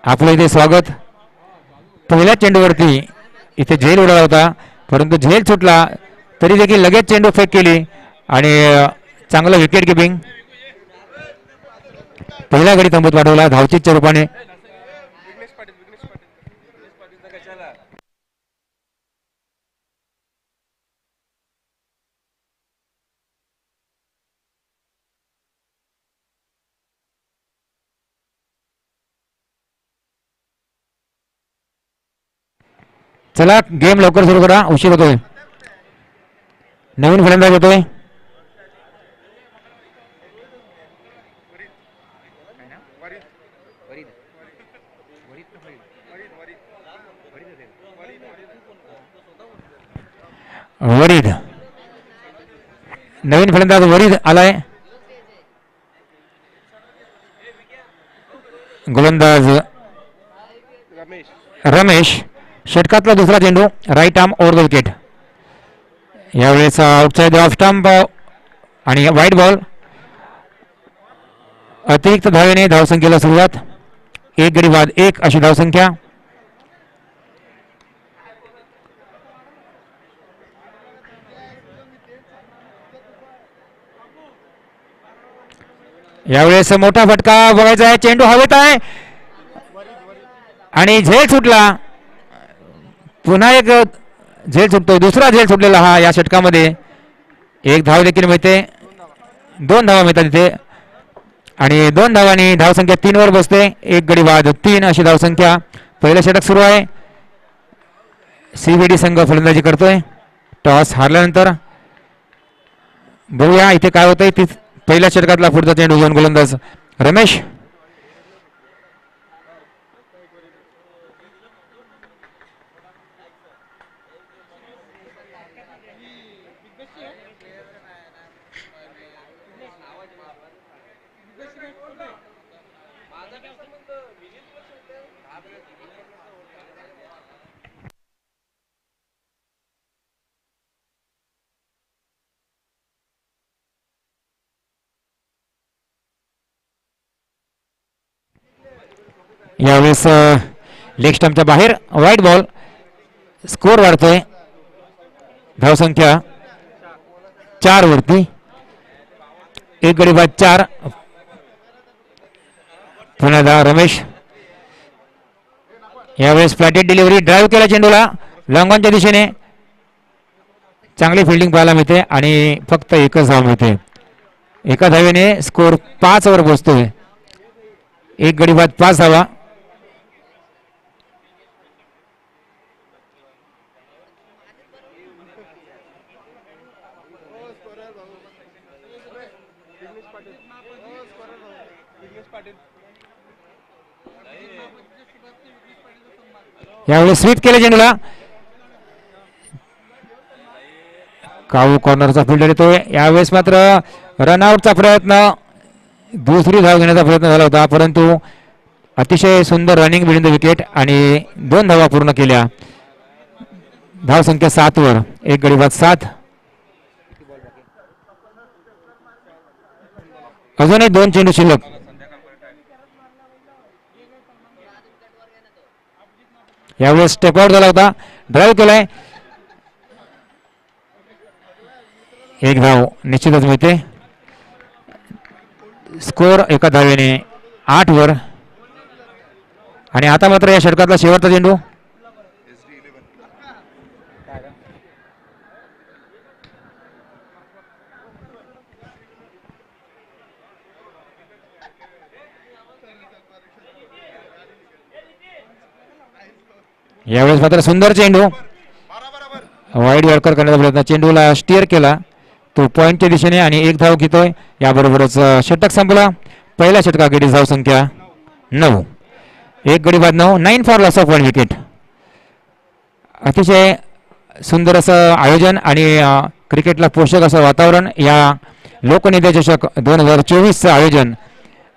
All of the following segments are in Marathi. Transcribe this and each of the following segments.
आपलं इथे स्वागत. पहिल्या चेंडूवरती इथे झेल उडाला होता, परंतु झेल सुटला तरी देखील लगेच चेंडू फेक केली आणि चांगलं विकेट किपिंग. पहिला गडी तंबूत वाढवला धावचीच्या रूपाने. चला गेम लवकर सुरू करा, उशीर होतोय. नवीन फलंदाज येतोय. वरीद, नवीन फलंदाज वरीद आलाय. गोलंदाज रमेश. षटकातला दुसरा चेंडू, right arm over the wicket. यावेळेस आउटसाइड ऑफ स्टंप आणि वाईट बॉल. अतिरिक्त धावेने धावसंख्येला सुरुवात. एक गडी बाद एक अशी धावसंख्या. यावेळेस मोठा फटका बघायचा आहे. चेंडू हवेत आहे आणि झेल सुटला. पुन्हा एक झेल सुटतोय, दुसरा झेल सुटलेला हा या षटकामध्ये. एक धाव देखील मिळते, 2 धावा मिळतात इथे आणि 2 धावांनी धावसंख्या 3 वर बसते. एक गडी बाद 3 अशी धावसंख्या. पहिलं षटक सुरू आहे. सीबीडी संघ फलंदाजी करतोय टॉस हारल्यानंतर. बघूया इथे काय होतंय. पहिल्या षटकातला पुढचा चेंडू घेऊन गोलंदाज रमेश. यावेळेस लेग स्टंपच्या बाहेर वाईट बॉल. स्कोर वाढतोय, धावसंख्या 4 वरती. एक गडी बाद 4. पुन्हा रमेश. यावेळेस फ्लॅटेड डिलिव्हरी, ड्राईव्ह केला चेंडूला लॉंग ऑनच्या दिशेने. चांगली फिल्डिंग पाहायला मिळते आणि फक्त एकच धाव मिळते. एका धावेने स्कोर 5 वर पोहोचतोय. एक गडी बाद 5 धावा. यावेळेस स्वीप केले चेंडूला. काऊ कॉर्नरचा फिल्डर येतोय. यावेळेस मात्र रनआउटचा प्रयत्न, दुसरी धाव घेण्याचा प्रयत्न झाला होता, परंतु अतिशय सुंदर रनिंग बिटवीन द विकेट आणि 2 धावा पूर्ण केल्या. धावसंख्या 7 वर. एक गडी बाद 7. अजूनही 2 चेंडू शिल्लक. यावेळेस स्टेप आउट झाला होता, ड्राईव्ह केलाय. एक धाव निश्चितच मिळते. स्कोर एका धावेने 8 वर. आणि आता मात्र या षटकातला शेवटचा चेंडू. यावेळेस मात्र सुंदर चेंडू, वाईड यॉर्कर करण्याचा प्रयत्न. चेंडूला स्टिअर केला तो पॉइंटच्या दिशेने आणि एक धाव घेतोय. याबरोबरच षटक संपला. पहिल्या षटका गडी धाव संख्या 9. एक गडी बाद 9. 9 फॉर लॉस ऑफ 1 विकेट. अतिशय सुंदर असं आयोजन आणि क्रिकेटला पोषक असं वातावरण या लोकनिधी चषक 2024चं आयोजन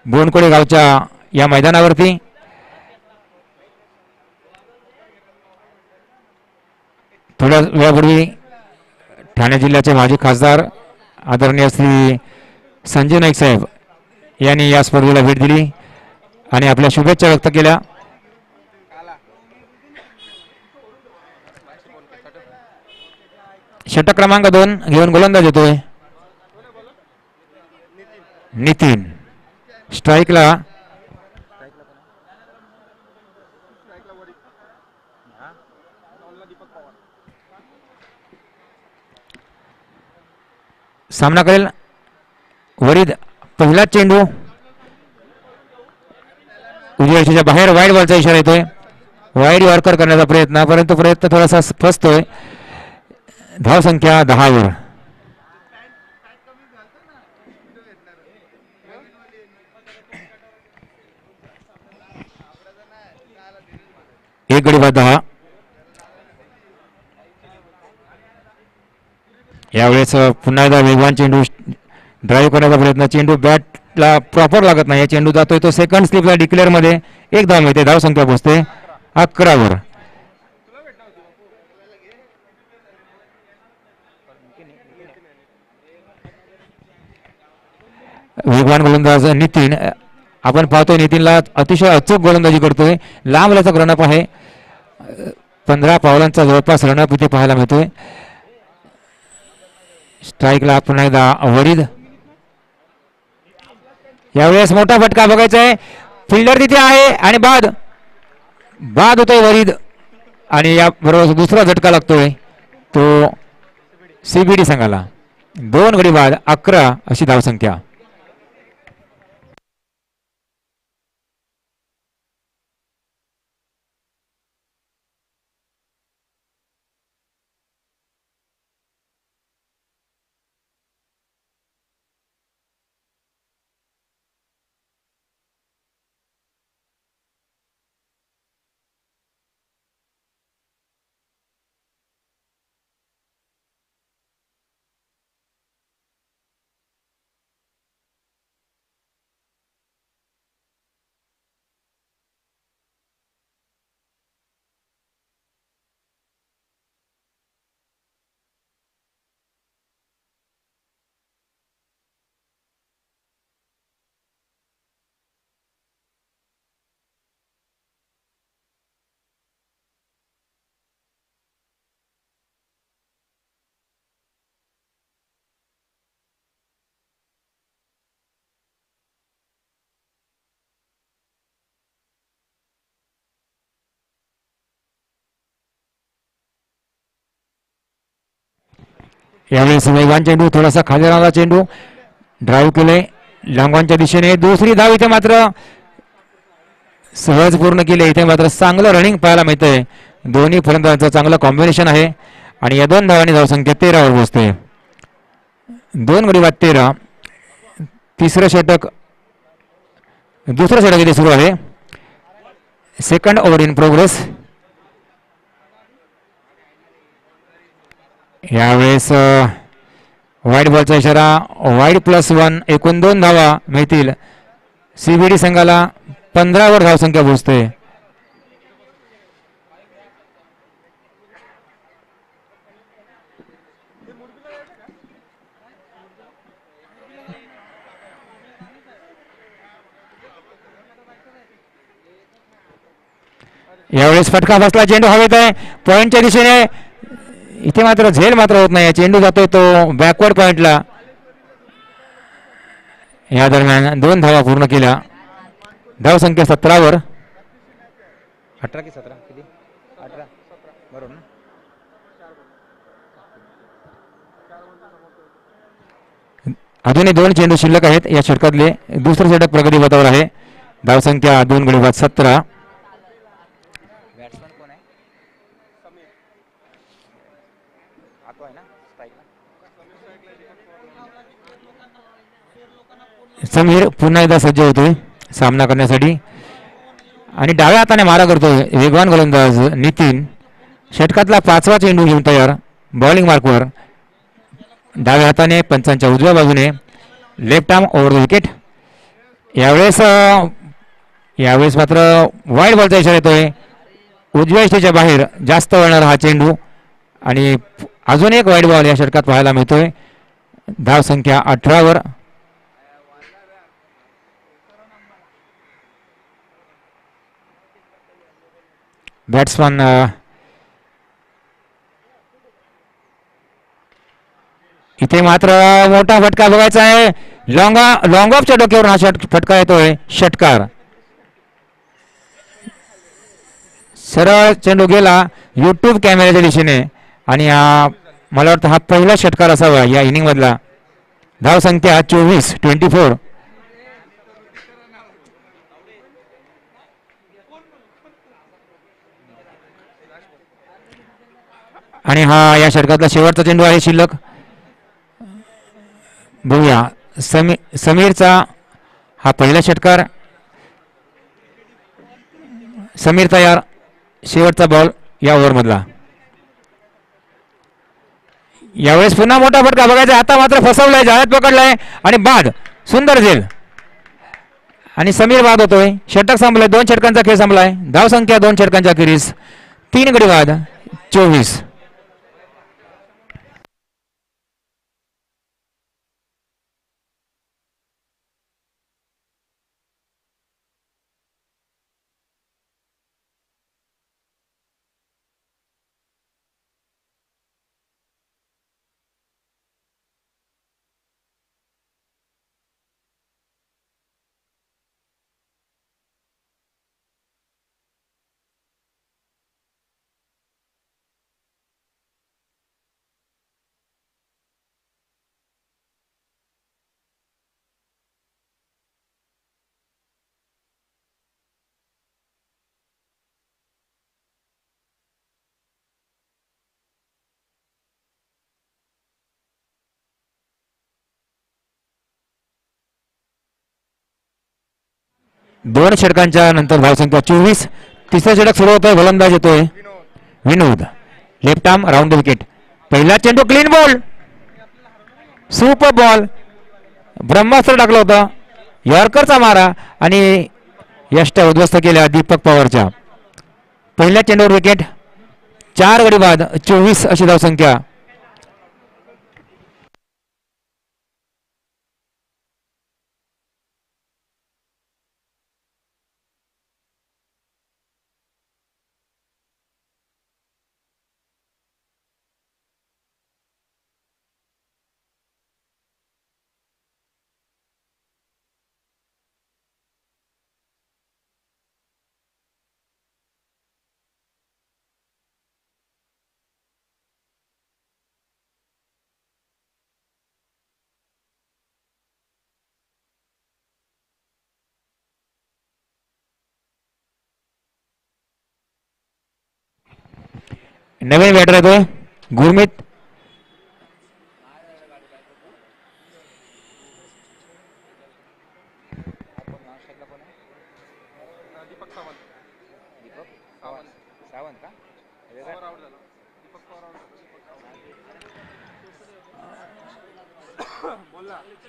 बोनकोडे गावच्या या मैदानावरती. थोड्या वेळापूर्वी ठाणे जिल्ह्याचे माजी खासदार आदरणीय श्री संजय नाईक साहेब यांनी या स्पर्धेला भेट दिली आणि आपल्या शुभेच्छा व्यक्त केल्या. षटक क्रमांक 2 घेऊन गोलंदाज येतोय नितीन. स्ट्राईकला सामना करेल वरीद. पहिला चेंडू उजव्या रेषेच्या बाहेर वाईड बॉलचा इशारा येतोय. वाईड यॉर्कर करण्याचा प्रयत्न, परंतु प्रयत्न थोडासा फसतोय. धाव संख्या 10 वर. एक गडी बाद 10. यावेळेस पुन्हा एकदा वेगवान चेंडू ड्राईव्ह करण्याचा प्रयत्न. चेंडू बॅटला प्रॉपर लागत नाही. चेंडू जातोय तो सेकंड स्लिपला डिक्लेअर मध्ये. एक धाव मिळते. धाव संख्या पोहोचते 11 वर. वेगवान गोलंदाज नितीन. आपण पाहतोय नितीनला अतिशय अचूक गोलंदाजी करतोय. लांब लचक रनअप आहे. 15 पावलांचा जवळपास रनअप इथे पाहायला मिळतोय. स्ट्राईकला पुन्हा एकदा वरीद. यावेळेस मोठा फटका बघायचा आहे. फिल्डर तिथे आहे आणि बाद होतोय वरीद. आणि या बरोबर दुसरा झटका लागतोय तो सीबीडी संघाला. 2 गडी बाद 11 अशी धावसंख्या. यावेळेस वेगवान चेंडू, थोडासा खाली राहणारा चेंडू ड्राईव्ह केले लांबच्या दिशेने. दुसरी धाव इथे मात्र सहज पूर्ण केले. इथे मात्र चांगलं रनिंग पाहायला मिळतंय. दोन्ही फलंदाजांचं चांगलं कॉम्बिनेशन आहे आणि या 2 धावांनी धावसंख्या 13 वर पोहोचते. 2 गडी बाद 13. दुसरं षटक इथे सुरू आहे. Second over in progress. यावेळेस वाईड बॉलचा इशारा. वाईड +1. एकूण 2 धावा मिळतील. सीबीडी संघाला 15 वर धावसंख्या पोहोचते. यावेळेस फटका बसला. चेंडू हवेत आहे पॉइंटच्या दिशेने. इथे मात्र झेल मात्र होत नाही. चेंडू जातोय तो बॅकवर्ड पॉइंटला. या दरम्यान 2 धावा पूर्ण केल्या. धावसंख्या 17 वर. 18 की 17 किती 18 बरोबर ना. अजूनही 2 चेंडू शिल्लक आहेत या षटकातले. दुसरं षटक प्रगती पथावर आहे. धावसंख्या 2 गडी बाद 17. समीर पुन्हा एकदा सज्ज होतोय सामना करण्यासाठी आणि डाव्या हाताने मारा करतोय वेगवान गोलंदाज नितीन. षटकातला 5वा चेंडू घेऊन तयार. बॉलिंग मार्कवर डाव्या हाताने पंचांच्या उजव्या बाजूने. Left arm over the wicket. यावेळेस मात्र वाईड बॉलचा इशारा येतोय. उजव्या इष्टीच्या बाहेर जास्त वळणारा हा चेंडू आणि अजून एक वाईड बॉल या षटकात पाहायला मिळतोय. धाव संख्या 18 वर. बॅट्समन इथे मात्र मोठा फटका बघायचा आहे. लॉंग ऑफच्या डोक्यावर हा फटका येतोय. षटकार. सरळ चेंडू गेला युट्यूब कॅमेऱ्याच्या दिशेने आणि मला वाटतं हा पहिला षटकार असावा या इनिंग मधला. धाव संख्या 24. आणि हा या षटकातला शेवटचा चेंडू आहे शिल्लक. बघूया समीरचा हा पहिला षटकार. समीर तयार. शेवटचा बॉल या ओव्हर मधला. यावेळेस पुन्हा मोठा फटका बघायचा. आता मात्र फसवलाय, जाळ्यात पकडलाय आणि बाद. सुंदर झेल आणि समीर बाद होतोय. षटक संपलाय. 2 षटकांचा खेळ संपलाय. धाव संख्या 2 षटकांच्या अखेरीस 3 गडी बाद. 24. दोन षटकांच्या नंतर धावसंख्या 24. तिसरा षटक सुरू होतोय. गोलंदाज येतोय Vinod. Left arm round the wicket. पहिला चेंडू क्लीन बॉल. Super ball. ब्रह्मास्त्र टाकलं होतं. यॉर्करचा मारा आणि यष्ट उद्ध्वस्त केल्या दीपक पवारच्या. पहिल्या चेंडूवर विकेट. 4 गडी बाद. 24 अशी धावसंख्या. नवीन बॅटर येतोय गुरमीत.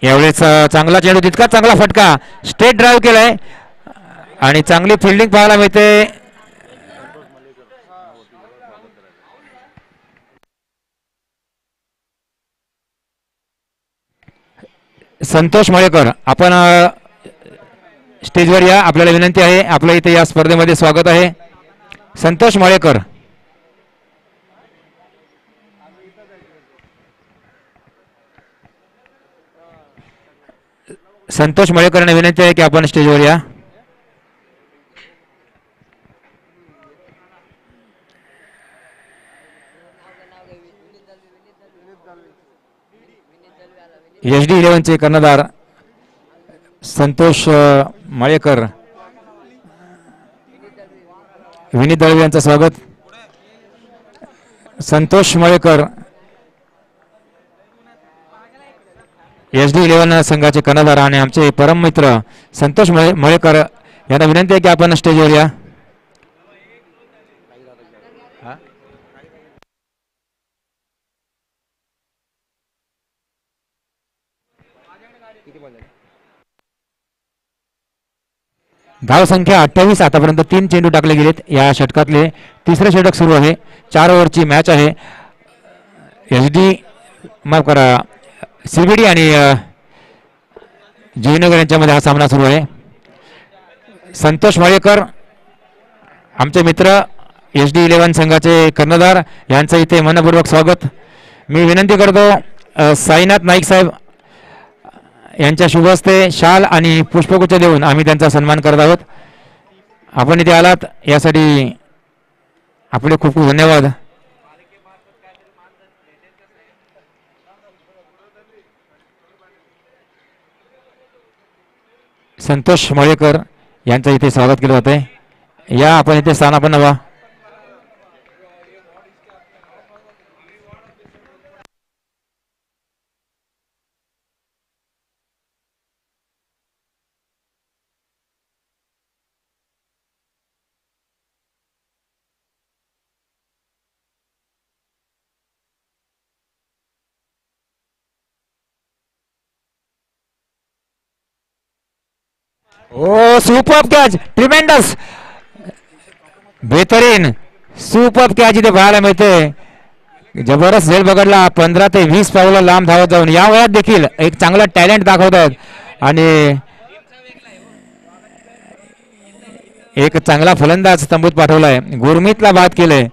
यावेळेस चांगला चेंडू, तितका चांगला फटका. स्ट्रेट ड्राईव्ह केलाय आणि चांगली फिल्डिंग पाहायला मिळते. संतोष मळेकर, आपण स्टेजवर या. आपल्याला विनंती आहे. आपल्या इथे या स्पर्धेमध्ये स्वागत आहे. संतोष मळेकर. संतोष मळेकरांना विनंती आहे की आपण स्टेजवर या. HD11 चे कर्णधार संतोष मळेकर. विनीत दळवे यांचं स्वागत. संतोष मळेकर HD11 संघाचे कर्णधार आणि आमचे परम मित्र संतोष मळेकर यांना विनंती आहे की आपण स्टेजवर या. धाव संख्या 28. आतापर्यंत 3 चेंडू टाकले गेलेत. या षटकातले तिसरे षटक सुरू आहे. 4 ओव्हरची मॅच आहे. माफ करा, CBD आणि जयनगर यांच्यामध्ये हा सामना सुरू आहे. संतोष मळेकर आमचे मित्र HD11 संघाचे कर्णधार यांचं इथे मनपूर्वक स्वागत. मी विनंती करतो साईनाथ नाईक साहेब यांच्या शुभ हस्ते शाल आणि पुष्पगुच्छ देऊन आम्ही त्यांचा सन्मान करत आहोत. आपण इथे आलात यासाठी आपले खूप खूप धन्यवाद. संतोष मळेकर यांचं इथे स्वागत केलं जातंय. या आपण इथे स्थानापन्न व्हा. ओ सुपर कॅच, ट्रिमेंडस, बेहतरीन सुपर कॅच इथे पाहायला मिळते. जबरदस्त झेल पकडला. 15 ते 20 पावलं लांब धावत जाऊन या वयात देखील एक चांगला टॅलेंट दाखवतात आणि एक चांगला फलंदाज तंबूत पाठवलाय. गुरमीतला बाद केलंय.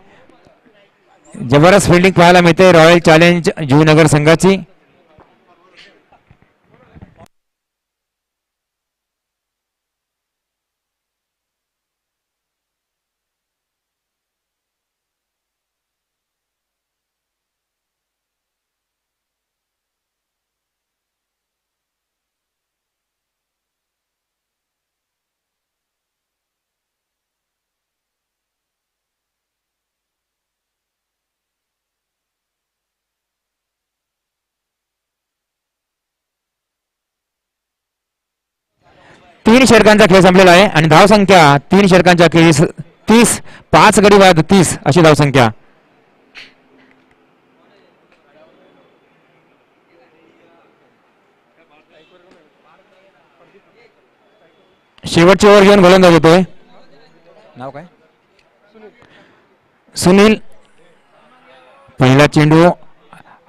जबरदस्त फिल्डिंग पाहायला मिळते रॉयल चॅलेंज जुनगर संघाची. तीन षटकांचा खेळ संपलेला आहे आणि धावसंख्या 3 षटकांच्या खेळी 30, 5 गडी बाद 30 अशी धावसंख्या. शेवटची ओव्हर घेऊन गोलंदाज होतोय. नाव काय? सुनील. पहिला चेंडू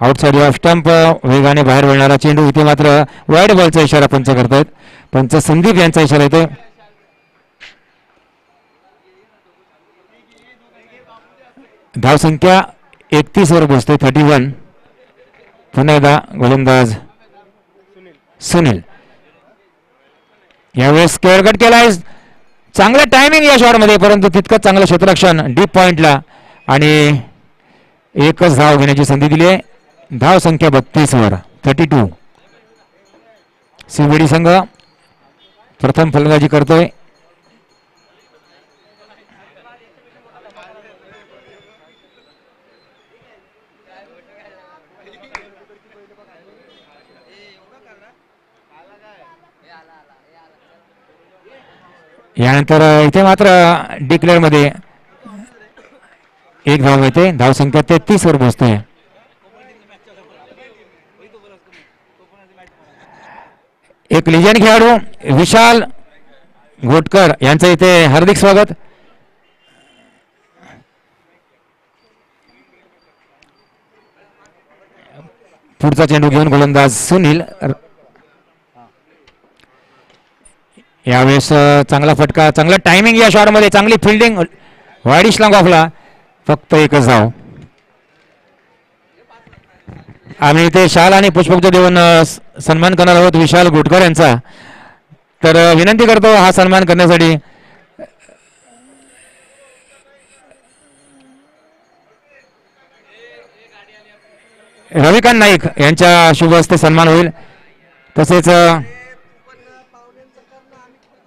आउटसाइड ऑफ स्टंप, वेगाने बाहेर वळणारा चेंडू. इथे मात्र वाईड बॉलचा इशारा पंच करतायत. पंच संदीप यांचा इशारा येतोय. धावसंख्या 31 वर पोहोचते, 31. पुन्हा एकदा गोलंदाज सुनील. यावेळेस स्क्वेअर कट केलाय. चांगलं टायमिंग या शॉटमध्ये, परंतु तितकंच चांगलं क्षेत्ररक्षण डीप पॉइंटला आणि एकच धाव घेण्याची संधी दिली आहे. धाव संख्या 32 वर, 32. सीबीडी संघ प्रथम फलंदाजी करतोय. यानंतर इथे मात्र डिक्लेअर मध्ये एक धाव मिळते. धाव संख्या 33 वर पोहोचते. एक लिजंड खेळाडू विशाल घोटकर यांचं इथे हार्दिक स्वागत. पुढचा चेंडू घेऊन गोलंदाज सुनील. यावेळेस चांगला फटका, चांगला टायमिंग या शॉटमध्ये, चांगली फिल्डिंग, वाईडिश लॉंग ऑफला. फक्त एकच धाव. आम्ही इथे शाल आणि पुष्पगुच्छ देऊन सन्मान करणार आहोत विशाल घोटकर यांचा. तर विनंती करतो हा सन्मान करण्यासाठी रविकांत नाईक यांच्या शुभ हस्ते सन्मान होईल. तसेच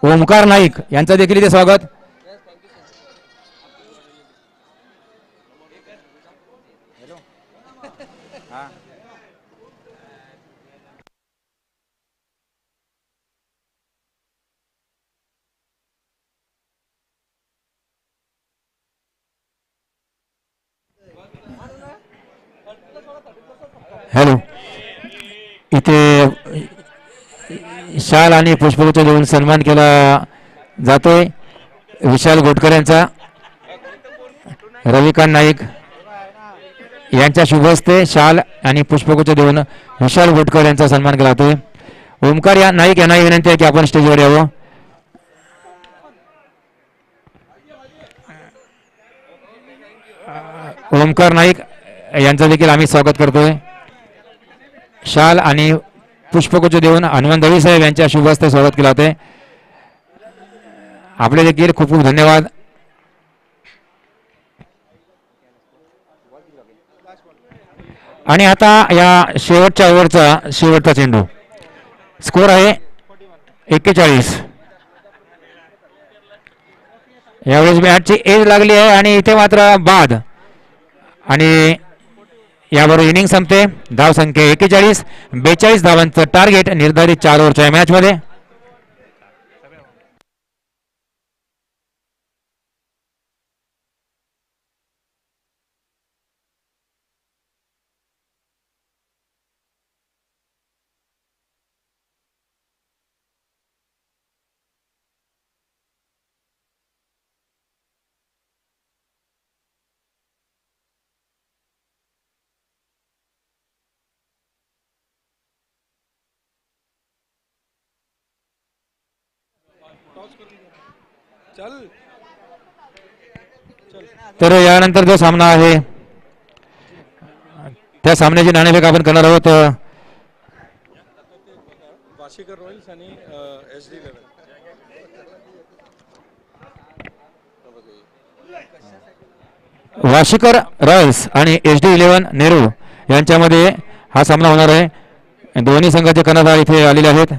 ओमकार नाईक यांचं देखील इथे स्वागत. हॅलो. इथे शाल आणि पुष्पगुच्छ देऊन सन्मान केला जातोय विशाल घोटकर यांचा. रविकांत नाईक यांच्या शुभ हस्ते शाल आणि पुष्पगुच्छ देऊन विशाल घोटकर यांचा सन्मान केला जातोय. ओमकार या नाईक यांना विनंती आहे की आपण स्टेजवर यावं. ओमकार नाईक यांचं देखील आम्ही स्वागत करतोय. शाल आणि पुष्पगुच्छ देऊन हनुमान दळवी साहेब यांच्या शुभ हस्ते स्वागत केले होते. आपले देखील खूप खूप धन्यवाद. आणि आता या शेवटच्या ओव्हरचा शेवटचा चेंडू. स्कोर आहे 41. यावेळेस बॅटची एज लागली आहे आणि इथे मात्र बाद. आणि याबरोबर इनिंग संपते. धाव संख्या 41. 42 धावांचं टार्गेट निर्धारित 4 ओव्हरच्या मॅचमध्ये. तर यानंतर जो सामना आहे त्या सामन्याची नाणेफेक आपण करणार आहोत. वाशीकर रॉयल्स आणि SD 11. वाशीकर रॉयल्स आणि SD 11 नेहरू यांच्यामध्ये हा सामना होणार आहे. दोन्ही संघाचे कर्णधार इथे आलेले आहेत.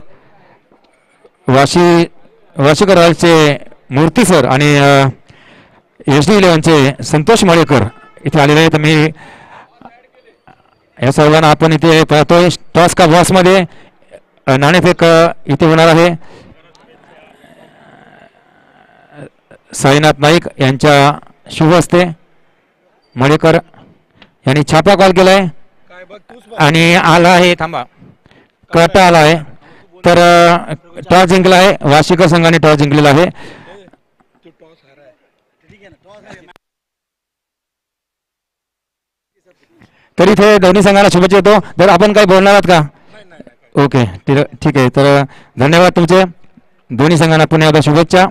वाशीकर रॉयल्सचे मूर्ती सर आणि SD 11चे संतोष माळेकर इथे आलेले आहेत. मी या सर्वांना आपण इथे पाहतोय. टॉस का बॉस मध्ये नाणेफेक इथे होणार आहे. साईनाथ नाईक यांच्या शुभ हस्ते मळेकर यांनी छापा कॉल केलाय आणि आला आहे. थांबा, कटा आला आहे. तर टॉस जिंकला आहे. वाशीकर संघाने टॉस जिंकलेला आहे. तर इथे दोन्ही संघांना शुभेच्छा देतो. तर आपण काही बोलणार आहात का? ओके, ठीक आहे. तर धन्यवाद तुमचे. दोन्ही संघांना पुन्हा एकदा शुभेच्छा.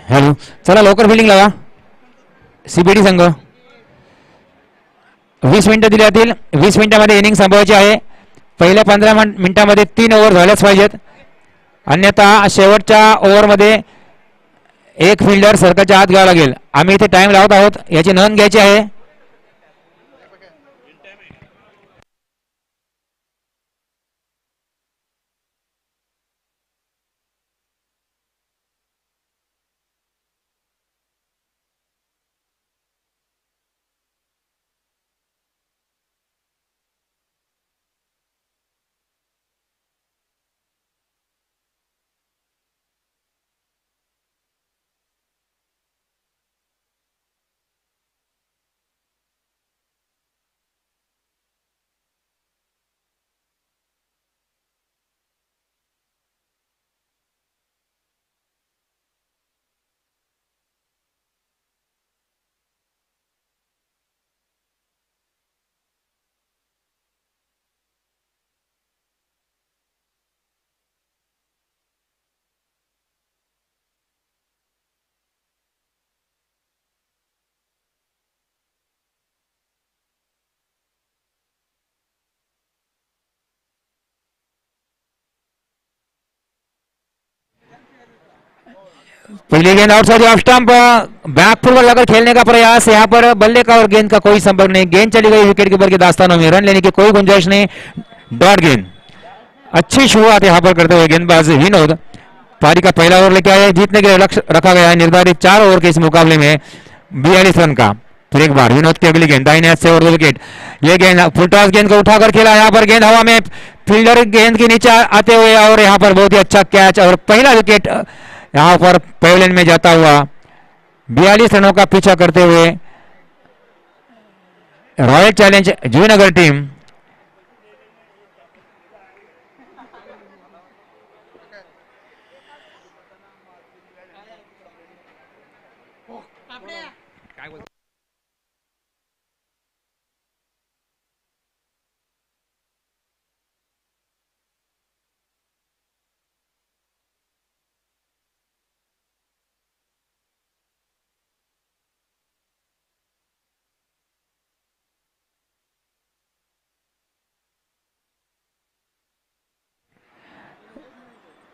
हॅलो, चला लवकर फिल्डिंग लावा. CBD संघ 20 मिनिटं दिली जातील. 20 मिनिटांमध्ये इनिंग संपवायची आहे. पहिल्या 15 मिनिटांमध्ये 3 ओव्हर झाल्याच पाहिजेत. अन्यथा शेवटच्या ओव्हरमध्ये एक फिल्डर सर्कलच्या आत घ्यावा लागेल. आम्ही इथे टाइम लावत आहोत, याची नोंद घ्यायची आहे. पहली गेंद आउटसाइड ऑफ स्टंप, बैकफुट पर लगाकर खेलने का प्रयास, यहाँ पर बल्ले का और गेंद का कोई संपर्क नहीं, गेंद चली गई विकेट कीपर के दास्तानों में, रन लेने की कोई गुंजाइश नहीं, डॉट गेंद। अच्छी शुरुआत यहाँ पर करते हुए गेंदबाज विनोद पारी का पहला ओवर लेके आए, जीतने के लिए लक्ष्य रखा गया है निर्धारित 4 ओवर के इस मुकाबले में 42 रन का। फिर एक बार विनोद की अगली गेंद दाहिने हाथ से और 2 विकेट, ये गेंद फुल टॉस गेंद को उठाकर खेला, यहाँ पर गेंद हवा में, फील्डर गेंद के नीचे आते हुए और यहाँ पर बहुत ही अच्छा कैच और पहला विकेट यहाँ पर पेविलियन में जाता हुआ 42 रनों का पीछा करते हुए रॉयल चैलेंज जूनागढ़ टीम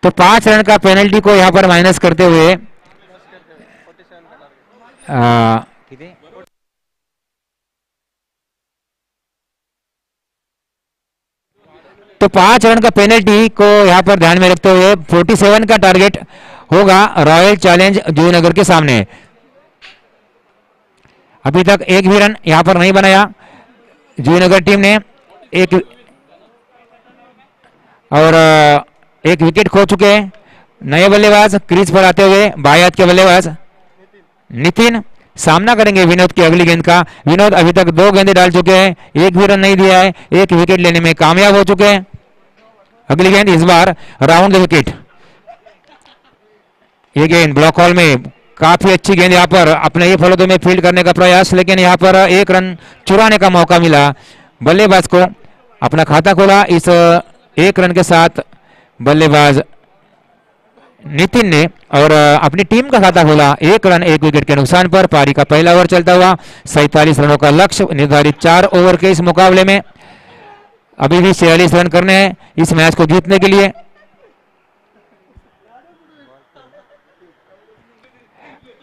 तो 5 रन का पेनल्टी को यहाँ पर माइनस करते हुए तो 5 रन का पेनल्टी को यहाँ पर ध्यान में रखते हुए 47 का टारगेट होगा रॉयल चैलेंज जूनागढ़ के सामने। अभी तक एक भी रन यहाँ पर नहीं बनाया जूनागढ़ टीम ने, एक और एक विकेट खो चुके हैं। नए बल्लेबाज क्रीज पर आते हुए बायात के बल्लेबाज नितिन सामना करेंगे विनोद की अगली गेंद का। विनोद अभी तक 2 गेंदें डाल चुके हैं, एक भी रन नहीं दिया है, एक विकेट लेने में कामयाब हो चुके हैं। अगली गेंद इस बार राउंड द विकेट, ये गेंद ब्लॉक हॉल में काफी अच्छी गेंद, यहाँ पर अपने ही फलों में फील्ड करने का प्रयास, लेकिन यहाँ पर एक रन चुराने का मौका मिला बल्लेबाज को। अपना खाता खोला इस एक रन के साथ बल्लेबाज नितिन ने और अपनी टीम का खाता खोला 1 रन 1 विकेट के नुकसान पर। पारी का पहला ओवर चलता हुआ 47 रनों का लक्ष्य निर्धारित 4 ओवर के इस मुकाबले में, अभी भी 46 रन करने हैं इस मैच को जीतने के लिए।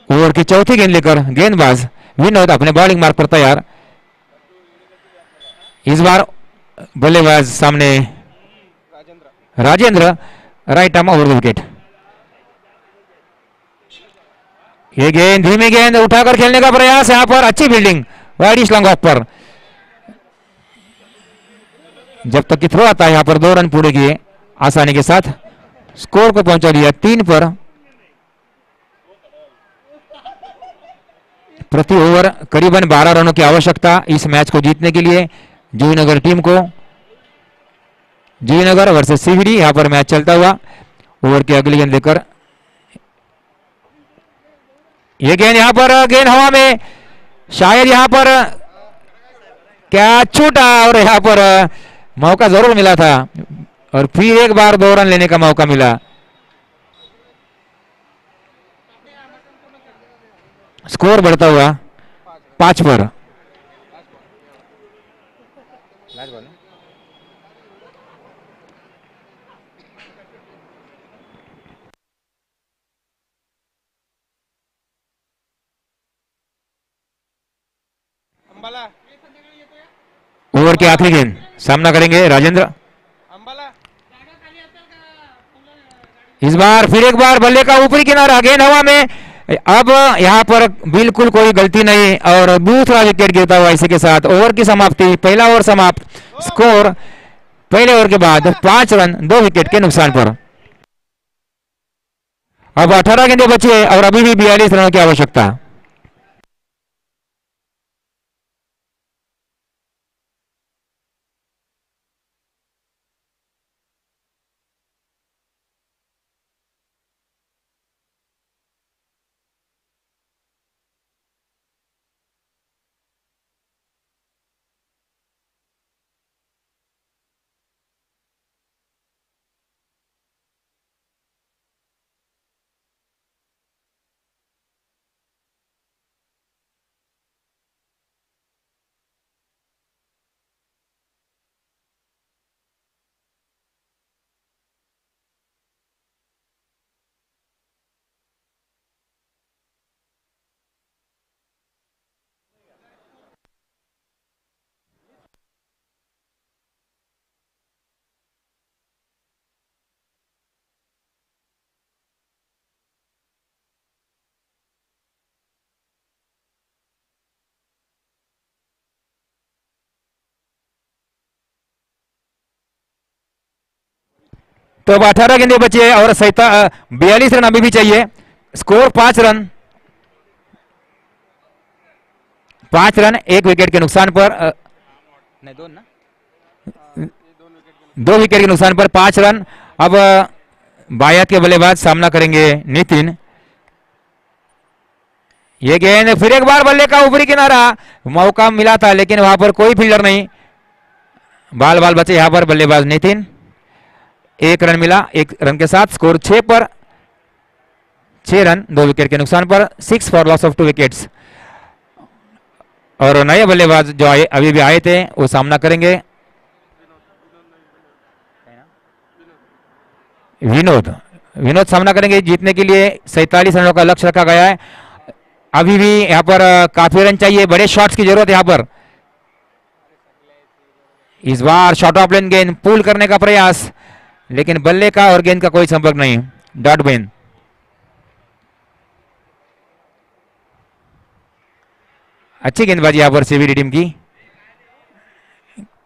ओवर की चौथी गेंद लेकर गेंदबाज विनोद अपने बॉलिंग मार्ग पर तैयार। इस बार बल्लेबाज सामने Rajendra, right arm over the wicket. ये गेंद धीमी गेंद उठाकर खेलने का प्रयास, यहां पर अच्छी फील्डिंग वाइड लॉन्ग ऑफ पर, जब तक कि थ्रो आता है यहां पर 2 रन पूरे किए आसानी के साथ, स्कोर को पहुंचा दिया 3 पर। प्रति ओवर करीबन 12 रनों की आवश्यकता इस मैच को जीतने के लिए जूनागढ़ टीम को। जूनागढ़ वर्सेस सीवरी यहां पर मैच चलता हुआ। ओवर की अगली गेंद लेकर ये गेंद, यहां पर गेंद हवा में, शायद यहां पर क्या छूटा और यहां पर मौका जरूर मिला था और फिर एक बार 2 रन लेने का मौका मिला। स्कोर बढ़ता हुआ 5 पर। ओवर की आखिरी गेंद सामना करेंगे राजेंद्र। इस बार फिर एक बार बल्ले का ऊपरी किनारा, गेंद हवा में, अब यहां पर बिल्कुल कोई गलती नहीं और दूसरा विकेट गिरता हुआ इसी के साथ ओवर की समाप्ति, पहला ओवर समाप्त। स्कोर पहले ओवर के बाद 5 रन 2 विकेट के नुकसान पर। अब 18 गेंदें बची है और अभी भी 42 रनों की आवश्यकता। तो अब 18 गेंदे बची है और 42 रन अभी भी चाहिए। स्कोर 5 रन, 5 रन 1 विकेट के नुकसान पर नहीं दो ना, 2 विकेट के नुकसान पर 5 रन। अब बायत के बल्लेबाज सामना करेंगे नितिन। ये गेंद फिर एक बार बल्ले का ऊपरी किनारा, मौका मिला था लेकिन वहां पर कोई फील्डर नहीं, बाल बाल बचे यहां पर बल्लेबाज नितिन। 1 रन मिला, 1 रन के साथ स्कोर 6 पर 6 रन 2 विकेट के नुकसान पर, 6 फॉर लॉस ऑफ 2 विकेट्स। और नए बल्लेबाज जो आए अभी भी आए थे वो सामना करेंगे विनोद सामना करेंगे। जीतने के लिए 47 रनों का लक्ष्य रखा गया है। अभी भी यहां पर काफी रन चाहिए, बड़े शॉट्स की जरूरत है यहां पर। इस बार शॉर्ट ऑफ लेन गेंद पुल करने का प्रयास, लेकिन बल्ले का और गेंद का कोई संपर्क नहीं, डॉट गेंद। अच्छी गेंदबाजी यहां पर सीबीडी टीम की।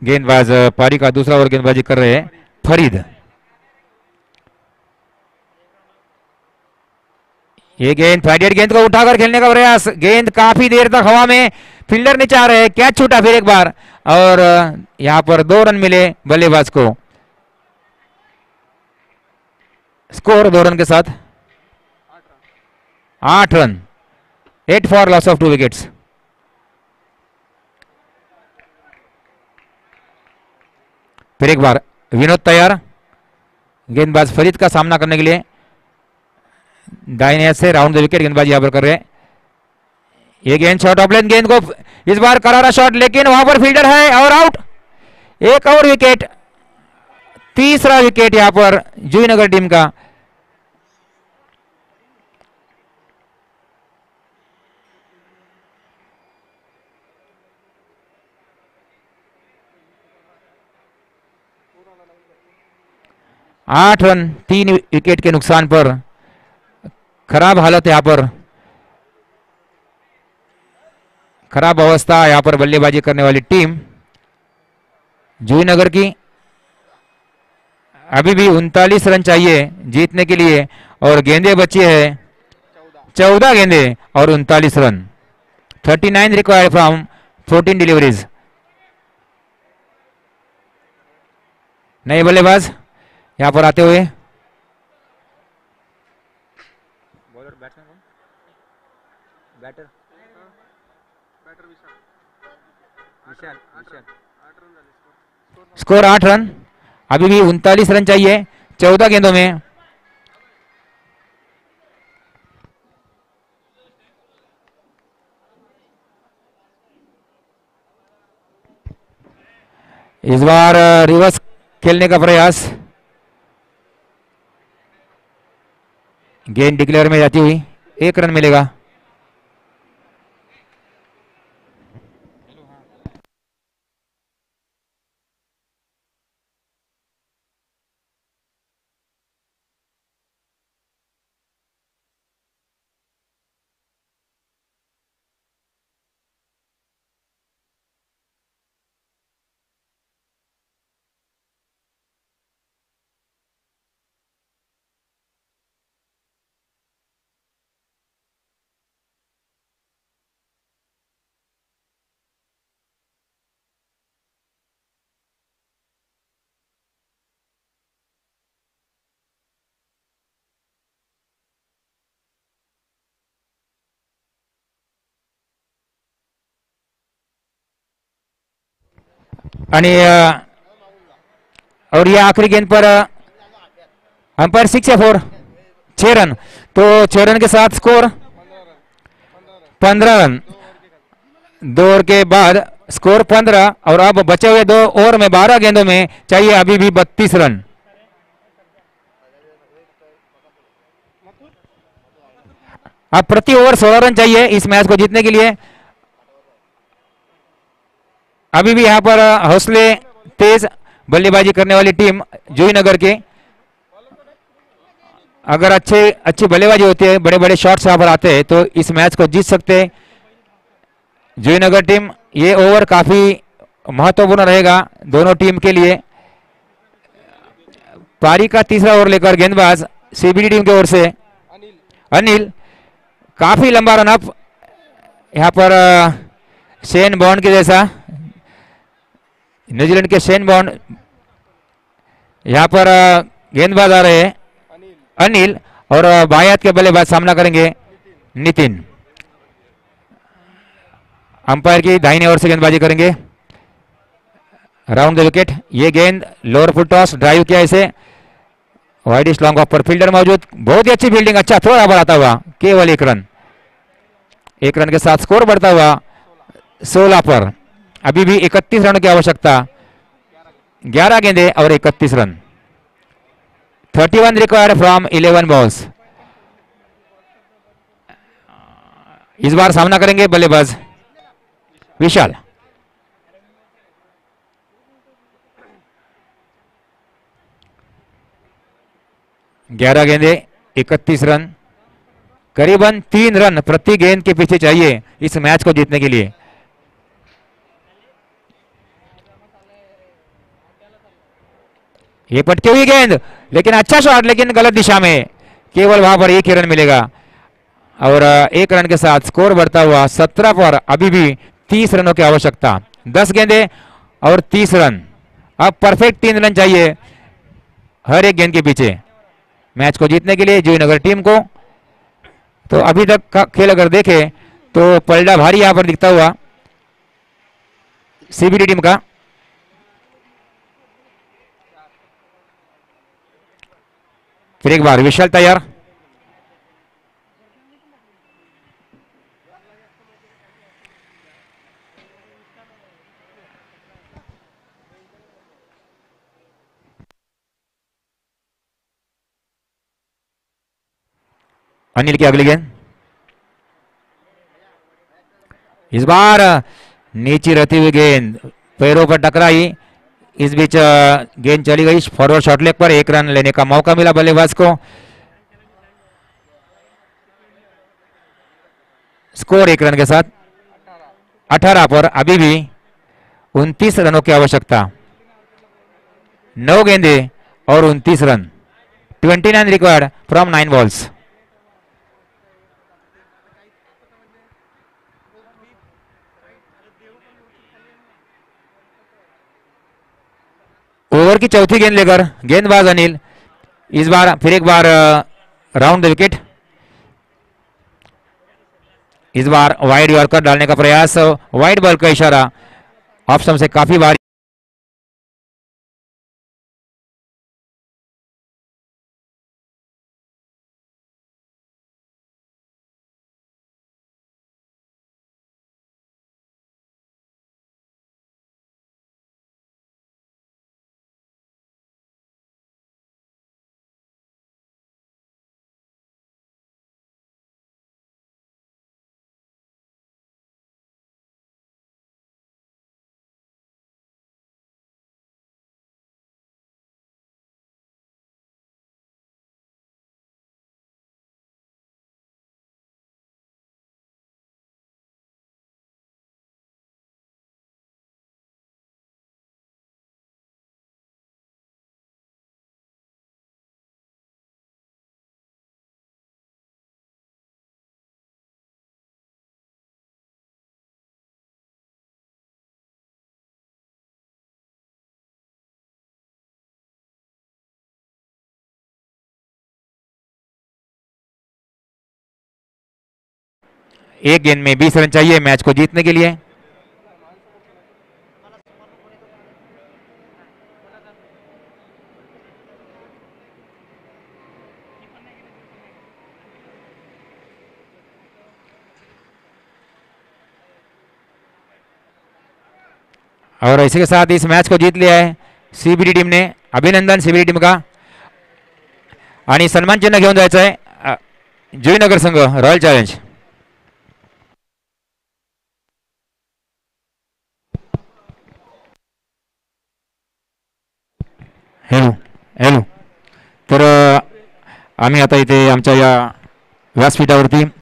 गेंदबाज पारी का दूसरा ओवर गेंदबाजी कर रहे हैं फरीद। ये गेंद फ्राइडेड गेंद को उठाकर खेलने का प्रयास, गेंद काफी देर तक हवा में, फील्डर नहीं चाह रहे, कैच छूटा फिर एक बार और यहां पर 2 रन मिले बल्लेबाज को। स्कोर 2 रन के साथ 8 run, 8 for loss of 2 wickets. फिर एक बार विनोद तैयार, गेंदबाज फरीद का सामना करने के लिए दाहिने हाथ से राउंड द विकेट गेंदबाजी यहां पर कर रहे हैं। ये गेंद शॉर्ट ऑफ लेन गेंद को इस बार करारा शॉट, लेकिन वहां पर फील्डर है और आउट। एक और विकेट, तीसरा विकेट यहां पर जूहीनगर टीम का। आठ रन 3 विकेट के नुकसान पर, खराब हालत यहां पर, खराब अवस्था यहां पर बल्लेबाजी करने वाली टीम जूहीनगर की। अभी भी 39 रन चाहिए जीतने के लिए और गेंदे बची है 14 गेंदे और 39 रन। 39 required from 14 deliveries. नए बल्लेबाज यहां पर आते हुए स्कोर 8 रन, अभी भी 39 रन चाहिए 14 गेंदों में। इस बार रिवर्स खेलने का प्रयास, गेंद डिक्लेयर में जाती हुई 1 रन मिलेगा। आणि और ये आखिरी गेंद पर अंपायर 6 या 4, 6 रन। तो 6 रन के साथ स्कोर 15 रन, 2 ओवर के बाद स्कोर 15 और अब बचे हुए 2 ओवर में 12 गेंदों में चाहिए अभी भी 32 रन। अब प्रति ओवर 16 रन चाहिए इस मैच को जीतने के लिए। अभी भी यहां पर हौसले तेज बल्लेबाजी करने वाली टीम जूहीनगर के, अगर अच्छी बल्लेबाजी होती है, बड़े बड़े शॉट्स यहां पर आते हैं तो इस मैच को जीत सकते हैं जूहीनगर टीम। ये ओवर काफी महत्वपूर्ण रहेगा दोनों टीम के लिए। पारी का तीसरा ओवर लेकर गेंदबाज सीबीडी टीम की ओर से अनिल अनिल, काफी लंबा रन अप यहाँ पर शेन बॉन्ड के जैसा, न्यूजीलैंड के शेन बॉन्ड। यहाँ पर गेंदबाज आ रहे हैं अनिल अनिल और बाएं हाथ के बल्लेबाज सामना करेंगे नितिन। अंपायर की दाहिने ओर से गेंदबाजी करेंगे। राउंड द विकेट, ये गेंद लोअर फुट टॉस, ड्राइव किया इसे, वाइड लॉन्ग ऑफ पर फील्डर मौजूद, बहुत ही अच्छी फील्डिंग, अच्छा थोड़ा बढ़ाता हुआ, केवल एक रन, एक रन के साथ स्कोर बढ़ता हुआ 16 पर। अभी भी 31 रन की आवश्यकता, 11 गेंदे और 31 रन। 31 required from 11 balls. इस बार सामना करेंगे बल्लेबाज विशाल। ग्यारह गेंदे 31 रन, करीबन 3 रन प्रति गेंद के पीछे चाहिए इस मैच को जीतने के लिए। ये पटकी हुई गेंद, लेकिन अच्छा शॉट, लेकिन गलत दिशा में, केवल वहां पर एक ही रन मिलेगा और एक रन के साथ स्कोर बढ़ता हुआ 17 पर। अभी भी 30 रनों की आवश्यकता, 10 गेंदे और 30 रन। अब परफेक्ट 3 रन चाहिए हर एक गेंद के पीछे मैच को जीतने के लिए जयनगर टीम को। तो अभी तक का खेल अगर देखें तो पलड़ा भारी यहां पर दिखता हुआ सीबीडी टीम का। फिर एक बार विशाल तैयार, अनिल की अगली गेंद, इस बार नीचे रहती हुई गेंद पैरों पर टकराई, इस बीच गेंद चली गई फॉरवर्ड शॉर्ट लेग पर। एक रन लेने का मौका मिला बल्लेबाज को। स्कोर एक रन के साथ 18 पर। अभी भी 29 रनों की आवश्यकता, 9 गेंदे और 29 run. 29 required from 9 balls. Over की चौथी गेंद लेकर गेंदबाज अनिल, इस बार फिर एक बार राउंड द विकेट। इस बार वाइड यॉर्कर डालने का प्रयास, वाइड बॉल का इशारा ऑप्शन से काफी बार। एक गेंद में 20 रन चाहिए मैच को जीतने के लिए। और इसी के साथ इस मैच को जीत लिया है सीबीडी टीम ने। अभिनंदन सीबीडी टीम का। आणि सन्मान चिन्ह घेऊन जायचं आहे जयनगर संघ रॉयल चॅलेंज। हॅलो हॅलो, तर आम्ही आता इथे आमच्या या व्यासपीठावरती